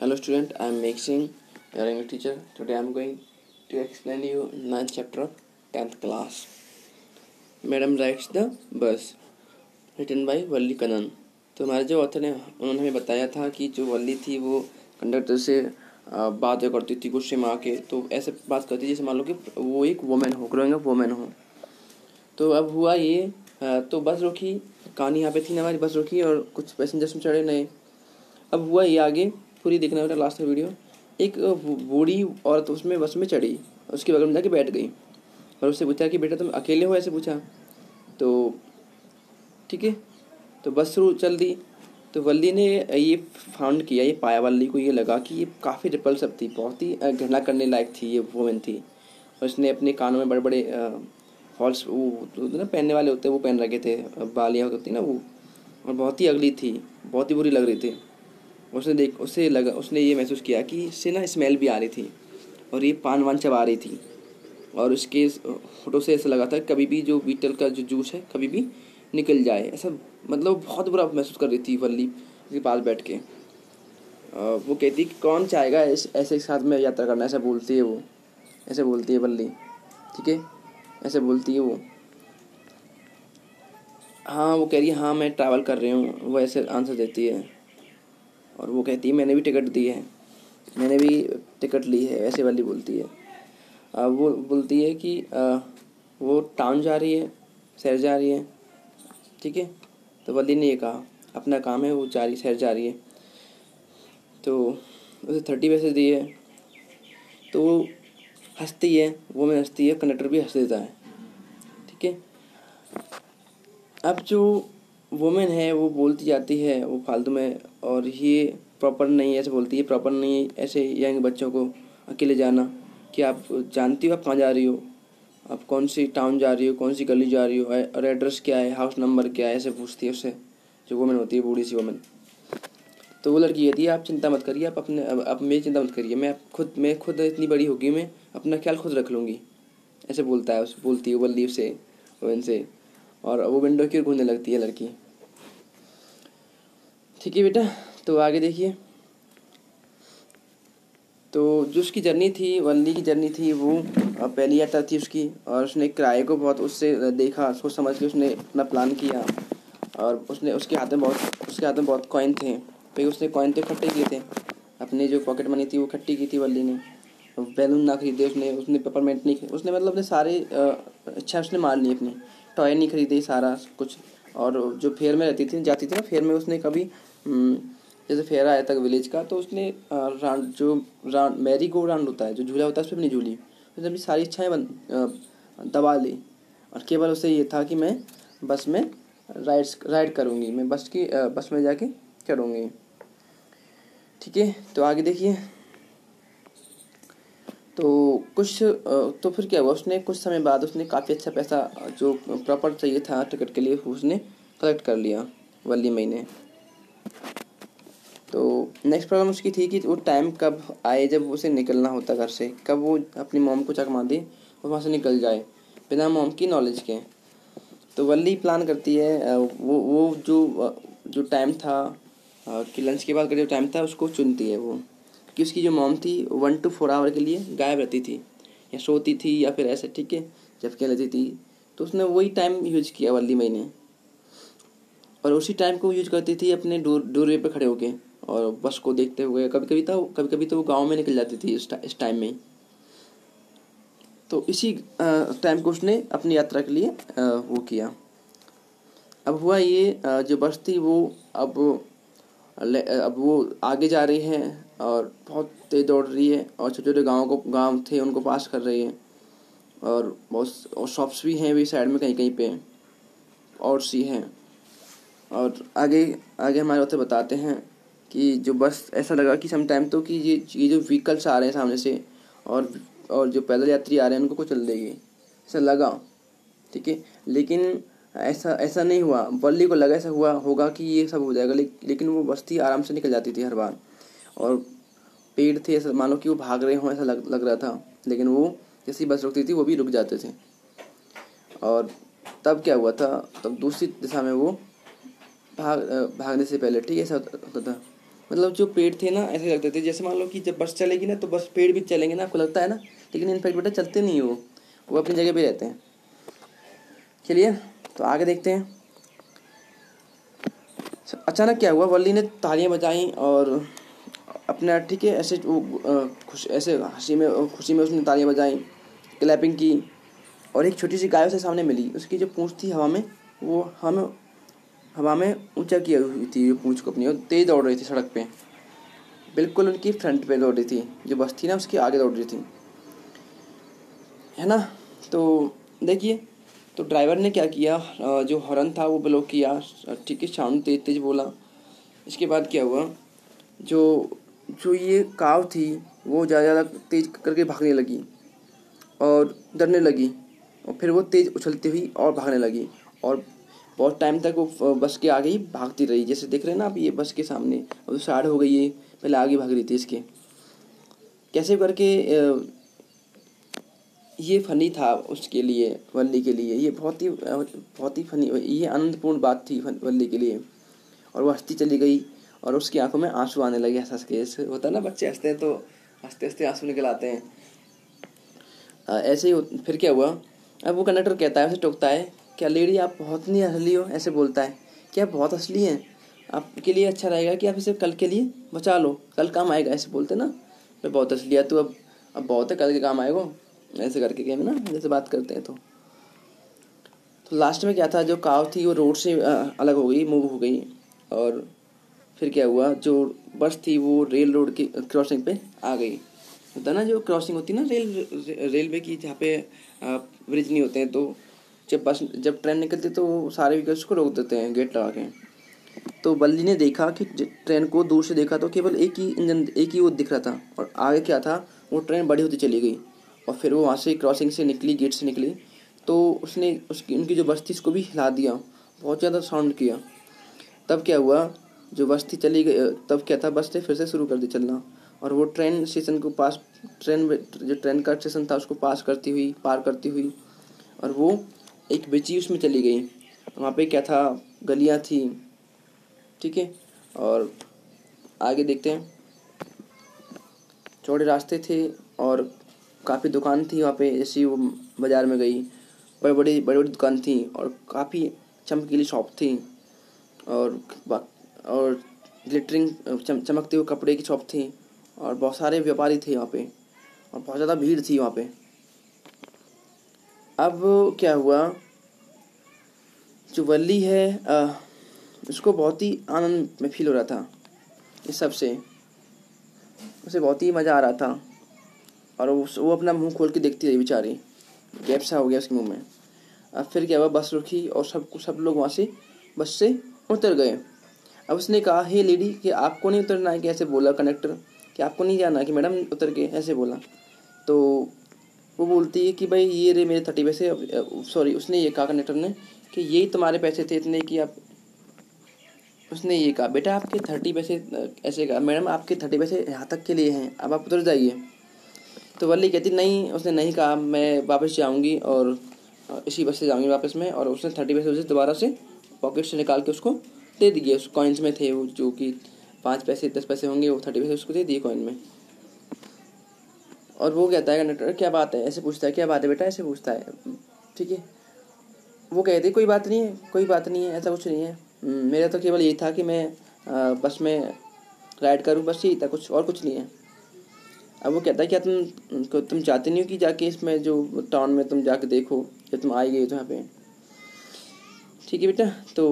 Hello student, I am Mixing, your English teacher. Today I am going to explain you 9th chapter of 10th class. Madam Rides the Bus, written by वल्ली कनन। तो हमारे जो author ने उन्होंने हमें बताया था कि जो वल्ली थी वो कंडक्टर से बात करती थी गुस्से में आके। तो ऐसे बात करती थी जैसे मान लो कि वो एक वुमेन हो, ग्रोइंग अप वुमेन हो। तो अब हुआ ये, तो बस रुकी, कहानी यहाँ पे थी ना, हमारी बस रुकी और कुछ पैसेंजर्स में चढ़े नए। अब हुआ ये, आगे पूरी देखना बेटा, लास्ट में वीडियो। एक बूढ़ी औरत उसमें बस में चढ़ी, उसके बगल में जाके बैठ गई और उससे पूछा कि बेटा तुम अकेले हो, ऐसे पूछा। तो ठीक है, तो बस शुरू चल दी। तो वल्ली ने ये फाउंड किया, ये पाया, वल्ली को ये लगा कि ये काफ़ी रिपल्सिव थी, बहुत ही घृणा करने लायक थी, ये वुमेन थी। और उसने अपने कानों में बड़े बड़े फॉल्स वो ना पहनने वाले होते हैं, वो पहन रखे थे, बालियाँ होती ना वो, और बहुत ही अगली थी, बहुत ही बुरी लग रही थी। उसने ये महसूस किया कि इससे ना स्मेल भी आ रही थी और ये पान वान चबा रही थी। और उसके फोटो से ऐसा लगा था कभी भी जो बीटल का जो जूस है कभी भी निकल जाए, ऐसा मतलब बहुत बुरा महसूस कर रही थी वल्ली उसके पास बैठ के। वो कहती कि कौन चाहेगा ऐसे साथ में यात्रा करना, ऐसा बोलती है वो, ऐसे बोलती है वल्ली, ठीक है, ऐसे बोलती है वो। हाँ, वो कह रही है हाँ मैं ट्रैवल कर रही हूँ, वो ऐसे आंसर देती है। और वो कहती है मैंने भी टिकट दी है, मैंने भी टिकट ली है, ऐसे वाली बोलती है। वो बोलती है कि वो टाउन जा रही है, शहर जा रही है, ठीक है। तो वल्ली ने ये कहा अपना काम है, वो जा रही, शहर जा रही है। तो उसे 30 पैसे दिए। तो वो हंसती है, वो मैं हंसती है, कंडक्टर भी हंस देता है, ठीक है। अब जो वुमेन है वो बोलती जाती है वो फालतू में, और ये प्रॉपर नहीं, ऐसे बोलती है प्रॉपर नहीं ऐसे यंग बच्चों को अकेले जाना। कि आप जानती हो आप कहाँ जा रही हो, आप कौन सी टाउन जा रही हो, कौन सी गली जा रही हो, और एड्रेस क्या है, हाउस नंबर क्या है, ऐसे पूछती है उससे, जो वुमेन होती है, बूढ़ी सी वुमेन। तो वो लड़की कहती है आप चिंता मत करिए, आप अपने अब मेरी चिंता मत करिए, मैं खुद इतनी बड़ी होगी, मैं अपना ख्याल खुद रख लूँगी, ऐसे बोलती है वल्ली से, वुमेन से। और वो विंडो की ओर घूमने लगती है लड़की, ठीक है बेटा। तो आगे देखिए। तो जो उसकी जर्नी थी, वल्ली की जर्नी थी, वो पहली यात्रा थी उसकी, और उसने किराए को बहुत उससे देखा, सोच समझ के उसने अपना प्लान किया। और उसके हाथ में बहुत कॉइन थे, फिर उसने कॉइन तो इकट्ठे किए थे, अपनी जो पॉकेट मनी थी वो इकट्ठी की थी वल्ली ने। बैलून ना खरीदे उसने पेपरमेंट नहीं, उसने मतलब अपने सारे इच्छा उसने मान ली अपनी, टॉय नहीं खरीदे, सारा कुछ। और जो फेयर में रहती थी, जाती थी ना फेयर में, उसने कभी जैसे फेयर आया था विलेज का, तो उसने मैरी गो राउंड होता है, जो झूला होता है, उसमें भी नहीं झूली। उसने अपनी सारी इच्छाएं दबा ली, और केवल उसे ये था कि मैं बस में राइड करूँगी, मैं बस में जाके चढ़ूँगी, ठीक है। तो आगे देखिए। तो फिर क्या हुआ, उसने कुछ समय बाद उसने काफ़ी अच्छा पैसा जो प्रॉपर चाहिए था टिकट के लिए, उसने कलेक्ट कर लिया वल्ली मई ने। तो नेक्स्ट प्रॉब्लम उसकी थी कि वो टाइम कब आए जब उसे निकलना होता घर से, कब वो अपनी मॉम को चकमा दे और वहाँ से निकल जाए बिना मॉम की नॉलेज के। तो वल्ली प्लान करती है, वो जो टाइम था कि लंच के बाद का जो टाइम था उसको चुनती है वो, कि उसकी जो मॉम थी 1 to 4 आवर के लिए गायब रहती थी, या सोती थी या फिर ऐसे, ठीक है, जब खेल लेती थी। तो उसने वही टाइम यूज किया वल्ली मई ने, और उसी टाइम को यूज करती थी अपने डोरवे पे खड़े होके और बस को देखते हुए। कभी कभी तो वो गाँव में निकल जाती थी इस टाइम में। तो इसी टाइम को उसने अपनी यात्रा के लिए वो किया। अब हुआ ये, जो बस थी वो अब वो आगे जा रही है और बहुत तेज दौड़ रही है, और छोटे छोटे गांव थे उनको पास कर रही है, और बहुत शॉप्स भी हैं भी साइड में कहीं कहीं पे, और सी हैं। और आगे आगे हमारे author बताते हैं कि जो बस ऐसा लगा कि सम टाइम तो कि ये जो व्हीकल्स आ रहे हैं सामने से, और जो पैदल यात्री आ रहे हैं उनको कुचल देगी, ऐसा लगा, ठीक है। लेकिन ऐसा नहीं हुआ, वल्ली को लगा ऐसा हुआ होगा कि ये सब हो जाएगा, लेकिन वो बस थी आराम से निकल जाती थी हर बार। और पेड़ थे, ऐसा मानो कि वो भाग रहे हों, ऐसा लग रहा था। लेकिन वो जैसी बस रुकती थी वो भी रुक जाते थे। और तब क्या हुआ था, तब दूसरी दिशा में वो भागने से पहले, ठीक है, ऐसा होता था। मतलब जो पेड़ थे ना ऐसे लगते थे जैसे मान लो कि जब बस चलेगी ना तो बस पेड़ भी चलेंगे ना, आपको लगता है ना, लेकिन इनफैक्ट बेटा चलते नहीं वो अपनी जगह पे रहते हैं। चलिए तो आगे देखते हैं। अचानक क्या हुआ, वल्ली ने तालियां बजाई और अपना ठीक है ऐसे वो खुश ऐसे खुशी में उसने तालियां बजाई, क्लैपिंग की, और एक छोटी सी गाय उसे सामने मिली। उसकी जो पूंछ थी हवा में, वो हवा में ऊंचा किया हुई थी पूंछ को अपनी, और तेज दौड़ रही थी सड़क पे, बिल्कुल उनकी फ्रंट पे दौड़ रही थी, जो बस थी ना उसकी आगे दौड़ रही थी, है ना। तो देखिए, तो ड्राइवर ने क्या किया, जो हॉर्न था वो ब्लो किया, ठीक है, साउंड तेज तेज बोला। इसके बाद क्या हुआ, जो जो ये काव थी वो ज़्यादा ज़्यादा तेज करके भागने लगी और डरने लगी, और फिर वो तेज़ उछलती हुई और भागने लगी, और बहुत टाइम तक वो बस के आगे ही भागती रही। जैसे देख रहे हैं ना आप, ये बस के सामने अब तो साइड हो गई है, पहले आगे भाग रही थी इसके। कैसे करके ये फ़नी था उसके लिए, वल्ली के लिए ये बहुत ही फ़नी, ये आनंदपूर्ण बात थी वल्ली के लिए। और वो हंसती चली गई और उसकी आंखों में आंसू आने लगे, हंस हंस के। ऐसे होता है ना, बच्चे हंसते हैं तो हंसते हंसते आंसू निकल आते हैं। ऐसे ही फिर क्या हुआ, अब वो कंडक्टर कहता है, उसे टोकता है, क्या लेडी आप बहुत नहीं असली हो, ऐसे बोलता है, क्या आप बहुत असली हैं, आपके लिए अच्छा रहेगा कि आप इसे कल के लिए बचा लो, कल काम आएगा, ऐसे बोलते ना। मैं बहुत असली है तो अब बहुत है, कल के काम आएगा, ऐसे करके क्या ना, जैसे बात करते हैं। तो लास्ट में क्या था, जो काव थी वो रोड से अलग हो गई, मूव हो गई, और फिर क्या हुआ, जो बस थी वो रेल रोड की क्रॉसिंग पे आ गई। होता है ना, जो क्रॉसिंग होती है ना रेलवे की, जहाँ पे ब्रिज नहीं होते हैं, तो जब ट्रेन निकलती है तो सारे व्हीकल्स को रोक देते हैं गेट लगा के। तो बल्ली ने देखा कि ट्रेन को दूर से देखा तो केवल एक ही इंजन, एक ही वो दिख रहा था, और आगे क्या था, वो ट्रेन बड़ी होती चली गई, और फिर वो वहाँ से क्रॉसिंग से निकली, गेट से निकली, तो उसने उनकी जो बस थी उसको भी हिला दिया, बहुत ज़्यादा साउंड किया। तब क्या हुआ, जो बस थी चली गई, तब क्या था, बस ने फिर से शुरू कर दी चलना, और वो ट्रेन स्टेशन को पास, जो ट्रेन का स्टेशन था उसको पार करती हुई, और वो एक बिची उसमें चली गई। वहाँ पे क्या था, गलियाँ थी, ठीक है, और आगे देखते हैं, चौड़े रास्ते थे और काफ़ी दुकान थी वहाँ पे। जैसे वो बाज़ार में गई, बड़ी बड़ी दुकान थी और काफ़ी चमकीली शॉप थी, और और ग्लिटरिंग चमकते हुए कपड़े की शॉप थी, और बहुत सारे व्यापारी थे वहाँ पे, और बहुत ज़्यादा भीड़ थी वहाँ पे। अब क्या हुआ, जो वल्ली है उसको बहुत ही आनंद में फील हो रहा था इस सब से, उसे बहुत ही मज़ा आ रहा था, और वो अपना मुंह खोल के देखती रही बेचारी, गैप सा हो गया उसके मुंह में। अब फिर क्या हुआ, बस रुकी और सब लोग वहाँ से बस से उतर गए। अब उसने कहा, हे लेडी, कि आपको नहीं उतरना है, कि ऐसे बोला कंडक्टर, कि आपको नहीं जाना, कि मैडम उतर के, ऐसे बोला। तो वो बोलती है कि भाई ये रे मेरे 30 पैसे, सॉरी, उसने ये कहा कंडक्टर ने कि यही तुम्हारे पैसे थे इतने कि आप, उसने ये कहा, बेटा आपके 30 पैसे, ऐसे कहा, मैडम आपके 30 पैसे यहाँ तक के लिए हैं, अब आप उतर जाइए। तो वल्ली कहती नहीं, उसने नहीं कहा, मैं वापस जाऊँगी और इसी बस से जाऊँगी वापस में। और उसने 30 पैसे उसे दोबारा से पॉकेट से निकाल के उसको दे दिए। उस कॉइन्स में थे वो, जो कि 5 पैसे 10 पैसे होंगे, वो 30 पैसे उसको दे दिए कॉइन में। और वो कहता है कंडक्टर, क्या बात है, ऐसे पूछता है, क्या बात है बेटा, ऐसे पूछता है, ठीक है। वो कहते कोई बात नहीं है, कोई बात नहीं है, ऐसा कुछ नहीं है, मेरा तो केवल ये था कि मैं बस में राइड करूँ, बस यही था, कुछ और कुछ नहीं है। अब वो कहता है, क्या तुम चाहते नहीं हो कि जाके इसमें जो टाउन में तुम जाके देखो, जब तुम आई गई तो यहाँ पे, ठीक है बेटा। तो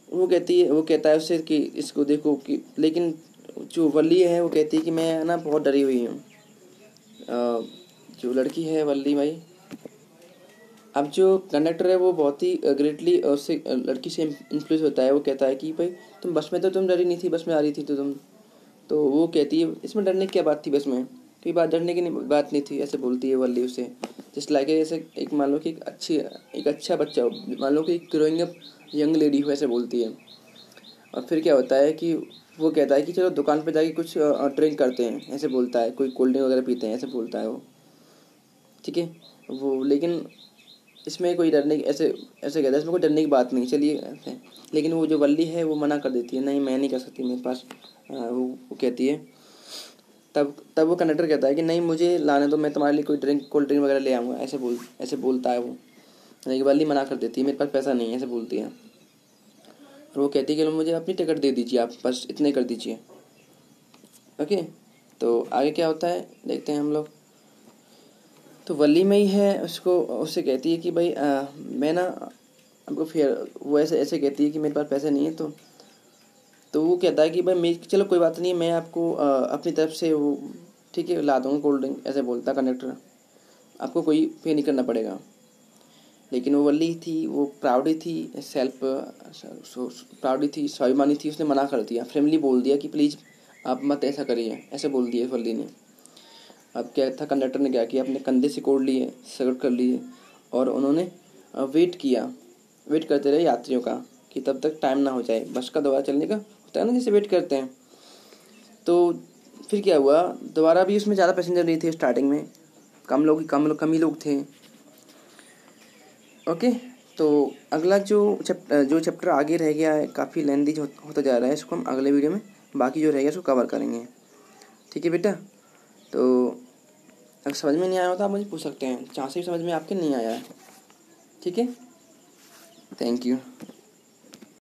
वो कहता है उससे कि इसको देखो, कि लेकिन जो वल्ली है वो कहती है कि मैं ना बहुत डरी हुई हूँ। जो लड़की है वल्ली भाई, अब जो कंडक्टर है वो बहुत ही ग्रेटली उससे लड़की से इन्फ्लुएंस होता है। वो कहता है कि भाई तुम बस में तो तुम डरी नहीं थी, बस में आ रही थी तो तुम, तो वो कहती है इसमें डरने की क्या बात थी, बस में कोई बात डरने की बात नहीं थी, ऐसे बोलती है वल्ली उसे। जस्ट लाइक ऐसे एक मान लो कि एक अच्छा बच्चा हो, मान लो कि एक ग्रोइंग अप यंग लेडी हो, ऐसे बोलती है। और फिर क्या होता है कि वो कहता है कि चलो दुकान पे जाके कुछ ड्रिंक करते हैं, ऐसे बोलता है, कोई कोल्ड ड्रिंक वगैरह पीते हैं, ऐसे बोलता है वो, ठीक है। वो लेकिन इसमें कोई डरने की ऐसे ऐसे कहता है, इसमें कोई डरने की बात नहीं, चलिए ऐसे। लेकिन वो जो वल्ली है वो मना कर देती है, नहीं मैं नहीं कर सकती, मेरे पास वो कहती है। तब तब वो कंडक्टर कहता है कि नहीं मुझे लाने दो, मैं तुम्हारे लिए कोई कोल्ड ड्रिंक वगैरह ले आऊँगा, ऐसे बोलता है वो। लेकिन वल्ली मना कर देती है, मेरे पास पैसा नहीं है, ऐसे बोलती है। और वो कहती है कि मुझे अपनी टिकट दे दीजिए, आप बस इतने कर दीजिए। ओके, तो आगे क्या होता है देखते हैं हम लोग। तो वल्ली में ही है, उससे कहती है कि भाई मैं ना आपको फिर, वो ऐसे ऐसे कहती है कि मेरे पास पैसे नहीं है। तो वो कहता है कि भाई मैं, चलो कोई बात नहीं, मैं आपको अपनी तरफ से वो ठीक है ला दूँगा कोल्ड ड्रिंक, ऐसे बोलता कंडक्टर, आपको कोई पे नहीं करना पड़ेगा। लेकिन वो वल्ली थी, वो प्राउडी थी, सेल्फ प्राउडी थी, स्वाभिमानी थी, उसने मना कर दिया, फ्रेंडली बोल दिया कि प्लीज़ आप मत ऐसा करिए, ऐसे बोल दिया वल्ली ने। अब क्या था, कंडक्टर ने क्या किया, अपने कंधे से कोड़ लिए, सगड़ कर लिए, और उन्होंने वेट करते रहे यात्रियों का, कि तब तक टाइम ना हो जाए, बस का दोबारा चलने का होता है ना, जैसे वेट करते हैं। तो फिर क्या हुआ, दोबारा भी उसमें ज़्यादा पैसेंजर नहीं थे स्टार्टिंग में, कम ही लोग थे। ओके, तो अगला जो चैप्टर आगे रह गया है, काफ़ी लेंदी होता जा रहा है, इसको हम अगले वीडियो में बाकी जो रह गया उसको कवर करेंगे। ठीक है बेटा, तो अगर समझ में नहीं आया हो तो आप मुझे पूछ सकते हैं, जहाँ से भी समझ में आपके नहीं आया है। ठीक है, थैंक यू।